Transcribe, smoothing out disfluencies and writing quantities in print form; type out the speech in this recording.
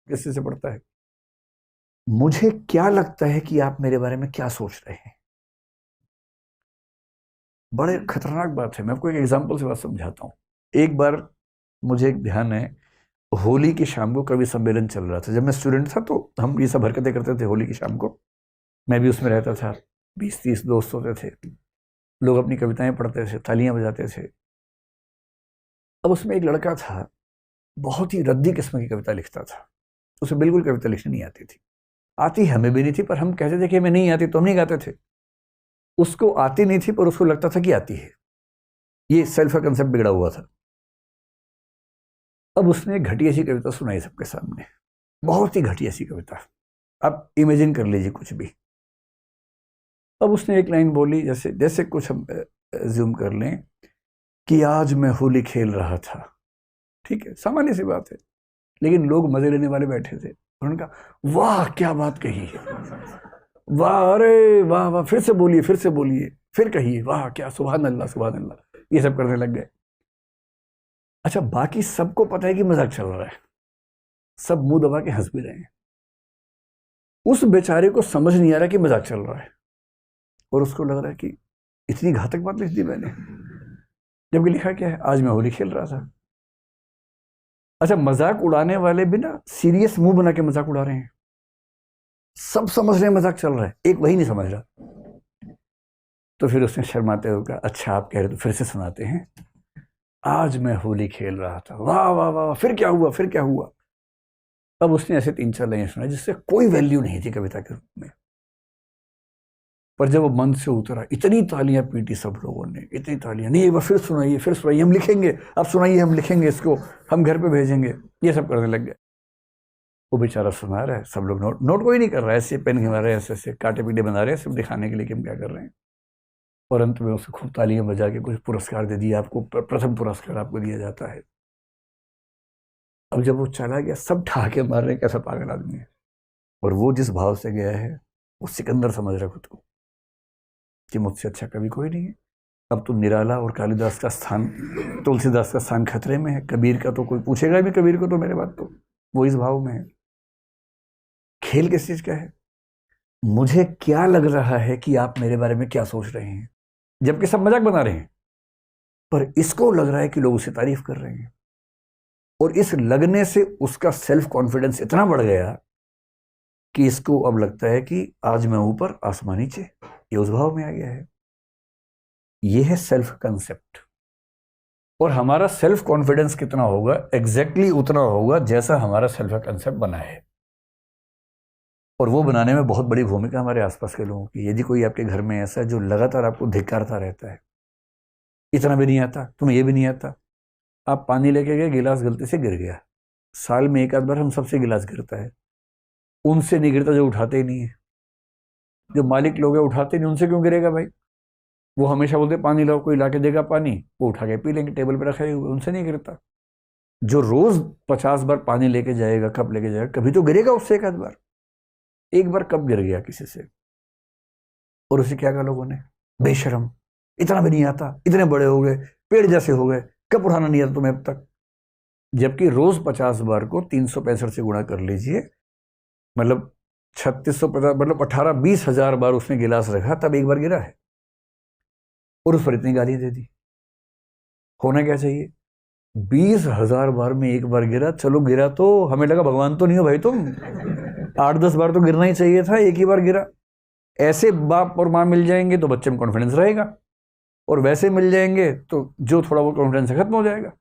किसी से पढ़ता है। मुझे क्या लगता है कि आप मेरे बारे में क्या सोच रहे हैं। बड़े खतरनाक बात है। मैं आपको एक एग्जाम्पल से बात समझाता हूँ। एक बार मुझे एक ध्यान है, होली की शाम को कवि सम्मेलन चल रहा था। जब मैं स्टूडेंट था तो हम ये सब हरकतें करते थे होली की शाम को। मैं भी उसमें रहता था। 20-30 दोस्त होते थे। लोग अपनी कविताएं पढ़ते थे, तालियां बजाते थे। अब उसमें एक लड़का था, बहुत ही रद्दी किस्म की कविता लिखता था। उसे बिल्कुल कविता लिखनी नहीं आती थी। आती हमें भी नहीं थी, पर हम कहते थे कि हमें नहीं आती तो हम नहीं गाते थे। उसको आती नहीं थी पर उसको लगता था कि आती है। ये सेल्फ का कंसेप्ट बिगड़ा हुआ था। अब उसने घटिया सी कविता सुनाई सबके सामने, बहुत ही घटिया सी कविता। अब इमेजिन कर लीजिए कुछ भी। अब उसने एक लाइन बोली, जैसे जैसे कुछ हम ज्यूम कर लें कि आज मैं होली खेल रहा था। ठीक है, सामान्य सी बात है, लेकिन लोग मजे लेने वाले बैठे थे। उन्होंने कहा वाह क्या बात कही है, वाह, अरे वाह वाह, फिर से बोलिए, फिर से बोलिए, फिर कहिए, वाह क्या, सुभान अल्लाह सुभान अल्लाह, ये सब करने लग गए। अच्छा, बाकी सबको पता है कि मजाक चल रहा है, सब मुंह दबा के हंस भी रहे हैं। उस बेचारे को समझ नहीं आ रहा कि मजाक चल रहा है, और उसको लग रहा है कि इतनी घातक बात लिख दी मैंने, जबकि लिखा क्या है, आज मैं होली खेल रहा था। अच्छा, मजाक उड़ाने वाले भी ना सीरियस मुंह बना के मजाक उड़ा रहे हैं। सब समझ रहे हैं मजाक चल रहा है, एक वही नहीं समझ रहा। तो फिर उसने शर्माते हुए कहा, अच्छा आप कह रहे तो फिर से सुनाते हैं। आज मैं होली खेल रहा था, वाह वाह वाह, फिर क्या हुआ, फिर क्या हुआ। अब उसने ऐसे 3-4 लाइन सुनाई जिससे कोई वैल्यू नहीं थी कविता के रूप में। पर जब वो मन से उतरा, इतनी तालियां पीटी सब लोगों ने, इतनी तालियां, नहीं एक बार फिर सुनाइए, फिर सुनाइए, हम लिखेंगे, अब सुनाइए, हम लिखेंगे इसको, हम घर पे भेजेंगे, ये सब करने लग गए। वो बेचारा सुना रहा है, सब लोग नोट नोट कोई नहीं कर रहा है, ऐसे पेन घिमा रहे हैं, ऐसे ऐसे काटे पीटे बना रहे हैं, सिर्फ दिखाने के लिए कि हम क्या कर रहे हैं। और अंत में उसे खूब तालियां बजा के कुछ पुरस्कार दे दिया। आपको प्रथम पुरस्कार आपको दिया जाता है। अब जब वो चला गया, सब ठहाके मार रहे हैं, कैसा पागल आदमी है। और वो जिस भाव से गया है, वो सिकंदर समझ रहा खुद को कि मुझसे अच्छा कभी कोई नहीं है। अब तो निराला और कालिदास का स्थान, तुलसीदास का स्थान खतरे में है। कबीर का तो कोई पूछेगा भी, कबीर को तो मेरे बात तो वो इस भाव में है। खेल किस चीज का है, मुझे क्या लग रहा है कि आप मेरे बारे में क्या सोच रहे हैं, जबकि सब मजाक बना रहे हैं, पर इसको लग रहा है कि लोग उसे तारीफ कर रहे हैं। और इस लगने से उसका सेल्फ कॉन्फिडेंस इतना बढ़ गया कि इसको अब लगता है कि आज मैं ऊपर आसमान नीचे, ये उस भाव में आ गया है। ये है सेल्फ कंसेप्ट। और हमारा सेल्फ कॉन्फिडेंस कितना होगा, एग्जैक्टली उतना होगा जैसा हमारा सेल्फ कंसेप्ट बना है। और वो बनाने में बहुत बड़ी भूमिका हमारे आसपास के लोगों की। यदि कोई आपके घर में ऐसा है जो लगातार आपको धिक्कारता रहता है, इतना भी नहीं आता, तुम्हें ये भी नहीं आता, आप पानी लेके गए, गिलास गलती से गिर गया, साल में एक आध बार हम सबसे गिलास गिरता है, उनसे नहीं गिरता जो उठाते ही नहीं है। जो मालिक लोग हैं उठाते नहीं, उनसे क्यों गिरेगा भाई। वो हमेशा बोलते पानी लाओ, कोई ला के देगा पानी, वो उठा के पी लेंगे, टेबल पे रखा हुआ, उनसे नहीं गिरता। जो रोज 50 बार पानी लेके जाएगा, कब लेके जाएगा, कभी तो गिरेगा उससे एक आध बार। एक बार कब गिर गया किसी से, और उसे क्या कहा लोगों ने, बेशरम, इतना भी नहीं आता, इतने बड़े हो गए, पेड़ जैसे हो गए, कब उठाना नहीं आता तुम्हें अब तक। जबकि रोज 50 बार को 365 से गुणा कर लीजिए, मतलब 3650, मतलब 18-20 हजार बार उसने गिलास रखा, तब एक बार गिरा है, और उस पर इतनी गाली दे दी। होना क्या चाहिए, 20 हजार बार में एक बार गिरा, चलो गिरा तो हमें लगा भगवान तो नहीं हो भाई तुम, 8-10 बार तो गिरना ही चाहिए था, एक ही बार गिरा। ऐसे बाप और माँ मिल जाएंगे तो बच्चे में कॉन्फिडेंस रहेगा, और वैसे मिल जाएंगे तो जो थोड़ा बहुत कॉन्फिडेंस खत्म हो जाएगा।